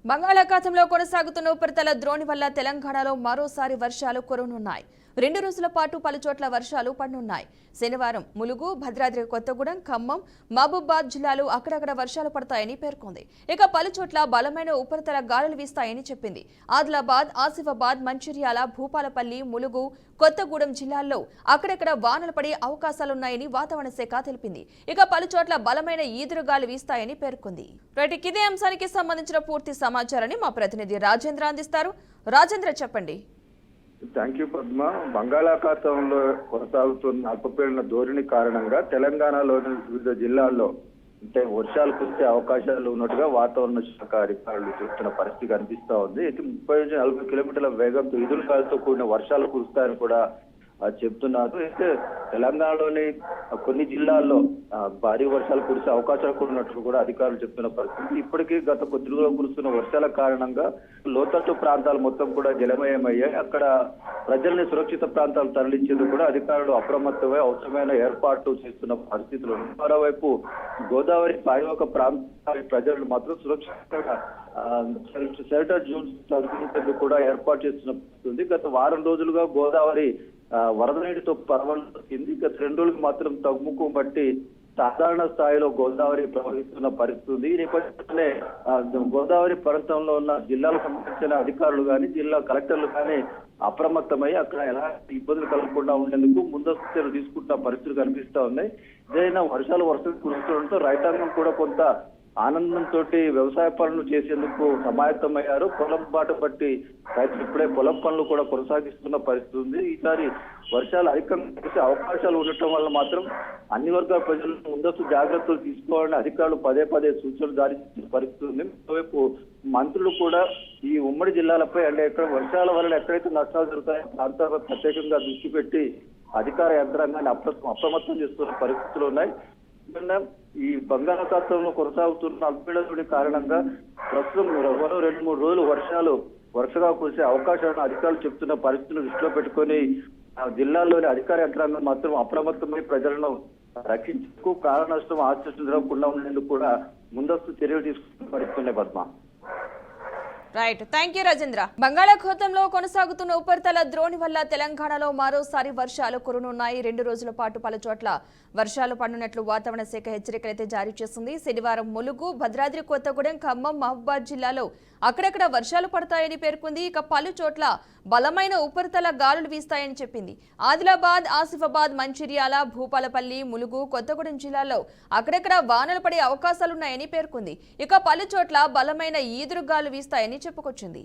బంగాళాఖాతంలో కొనసాగుతున్న ఉపరితల ద్రోణి వల్ల తెలంగాణలో మరోసారి వర్షాలు కురవనున్నాయి. 2 రోజుల పాటు పలుచోట్ల వర్షాలు పడనున్నాయి. శనివారం ములుగు, భద్రాద్రి కొత్తగూడెం, ఖమ్మం, మహబూబాబాద్ జిల్లాలు అక్కడక్కడ వర్షాలు పడతాయని పేర్కొంది. ఇక పలుచోట్ల బలమైన ఉపరితల గాలులు వీస్తాయని చెప్పింది. ఆదిలాబాద్, ఆసిఫాబాద్, మంచిర్యాల, భూపాలపల్లి, ములుగు, కొత్తగూడెం జిల్లాల్లో అక్కడక్కడ వానలు పడే అవకాశాలున్నాయని వాతావరణ శాఖ తెలిపింది. ఇక పలుచోట్ల బలమైన ఈదురుగాలు వీస్తాయని పేర్కొంది. ఇదే అంశానికి సంబంధించిన పూర్తి సమాచారాన్ని మా ప్రతినిధి రాజేంద్ర అందిస్తారు. రాజేంద్ర, చెప్పండి. Thank you Padma. బంగాళాఖాతంలో కొనసాగుతున్న అల్పపీడన ధోరణి కారణంగా తెలంగాణలోని వివిధ జిల్లాల్లో అంటే వర్షాలు కురిసే అవకాశాలు ఉన్నట్టుగా వాతావరణ శాఖ అధికారులు చెబుతున్న పరిస్థితి కనిపిస్తా ఉంది. అయితే 30-40 కిలోమీటర్ల వేగంతో ఈదురుగాలితో కూడిన వర్షాలు కురుస్తాయని కూడా చెప్తున్నారు. అయితే తెలంగాణలోని కొన్ని జిల్లాల్లో భారీ వర్షాలు కురిసే అవకాశాలు కూడా ఉన్నట్లు కూడా అధికారులు చెప్తున్న పరిస్థితి. ఇప్పటికీ గత కొద్ది రోజులు కురుస్తున్న వర్షాల కారణంగా లోతట్టు ప్రాంతాలు మొత్తం కూడా జలమయమయ్యాయి. అక్కడ ప్రజల్ని సురక్షిత ప్రాంతాలు తరలించేందుకు కూడా అధికారులు అప్రమత్తమై అవసరమైన ఏర్పాట్లు చేస్తున్న పరిస్థితులు. మరోవైపు గోదావరి పరివాహక ప్రాంతాల ప్రజలు మాత్రం సురక్షితంగా షెల్టర్ జోన్స్ తరలించేందుకు కూడా ఏర్పాటు చేస్తున్న పరిస్థితి. గత వారం రోజులుగా గోదావరి వరద నీటితో పరవలింది. గత 2 రోజులకు మాత్రం తగ్గుముఖం బట్టి సాధారణ స్థాయిలో గోదావరి ప్రవహిస్తున్న పరిస్థితి. ఈ నేపథ్యంలోనే గోదావరి ప్రాంతంలో ఉన్న జిల్లాలకు సంబంధించిన అధికారులు కానీ, జిల్లా కలెక్టర్లు కానీ అప్రమత్తమై అక్కడ ఎలాంటి ఇబ్బందులు కలగకుండా ఉండేందుకు ముందస్తు చర్యలు తీసుకుంటున్న పరిస్థితులు కనిపిస్తా ఉన్నాయి. ఏదైనా వర్షాలు కురుస్తుండటంతో రైతాంగం కూడా కొంత ఆనందంతో వ్యవసాయ పనులు చేసేందుకు సమాయత్తమయ్యారు. పొలం బాట పట్టి రైతులు ఇప్పుడే పొలం పనులు కూడా కొనసాగిస్తున్న పరిస్థితి ఉంది. ఈసారి వర్షాలు అధికంగా కురిసే అవకాశాలు ఉండటం వల్ల మాత్రం అన్ని వర్గాల ప్రజలు ముందస్తు జాగ్రత్తలు తీసుకోవాలని అధికారులు పదే సూచనలు జారీ చేసిన పరిస్థితి ఉంది. మరోవైపు మంత్రులు కూడా ఈ ఉమ్మడి జిల్లాలపై అంటే ఎక్కడ వర్షాల వల్ల ఎక్కడైతే నష్టాలు జరుగుతాయో ప్రాంతాలపై ప్రత్యేకంగా దృష్టి పెట్టి అధికార యంత్రాంగాన్ని అప్రమత్తం చేస్తున్న పరిస్థితులు ఉన్నాయి. ఈ బంగాళాఖాతంలో కొనసాగుతున్న అల్పపీడన కారణంగా ప్రస్తుతం 2-3 రోజులు వర్షాలు వరుసగా కురిసే అవకాశాలను అధికారులు చెప్తున్న పరిస్థితులు దృష్టిలో పెట్టుకొని జిల్లాల్లోని అధికార యంత్రాంగం మాత్రం అప్రమత్తమై ప్రజలను రక్షించేందుకు ప్రాణ నష్టం ఆశించడం జరగకుండా ఉండేందుకు కూడా ముందస్తు చర్యలు తీసుకున్న పరిస్థితున్నాయి Padma. Right, thank you Rajendra. బంగాళాఖాతంలో కొనసాగుతున్న ఉపరితల ద్రోణి వల్ల తెలంగాణలో మరోసారి వర్షాలు కురనున్నాయి. 2 రోజుల పాటు పలుచోట్ల వర్షాలు పడనున్నట్లు వాతావరణ శాఖ హెచ్చరికలైతే జారీ చేసింది. శనివారం ములుగు, భద్రాద్రి కొత్తగూడెం, ఖమ్మం, మహబూబాబాద్ జిల్లాలో అక్కడక్కడ వర్షాలు పడతాయని పేర్కొంది. ఇక పలుచోట్ల బలమైన ఉపరితల గాలులు వీస్తాయని చెప్పింది. ఆదిలాబాద్, ఆసిఫాబాద్, మంచిర్యాల, భూపాలపల్లి, ములుగు, కొత్తగూడెం జిల్లాల్లో అక్కడక్కడ వానలు పడే అవకాశాలున్నాయని పేర్కొంది. ఇక పలుచోట్ల బలమైన ఈదురుగాలు వీస్తాయని చెప్పుకొచ్చింది.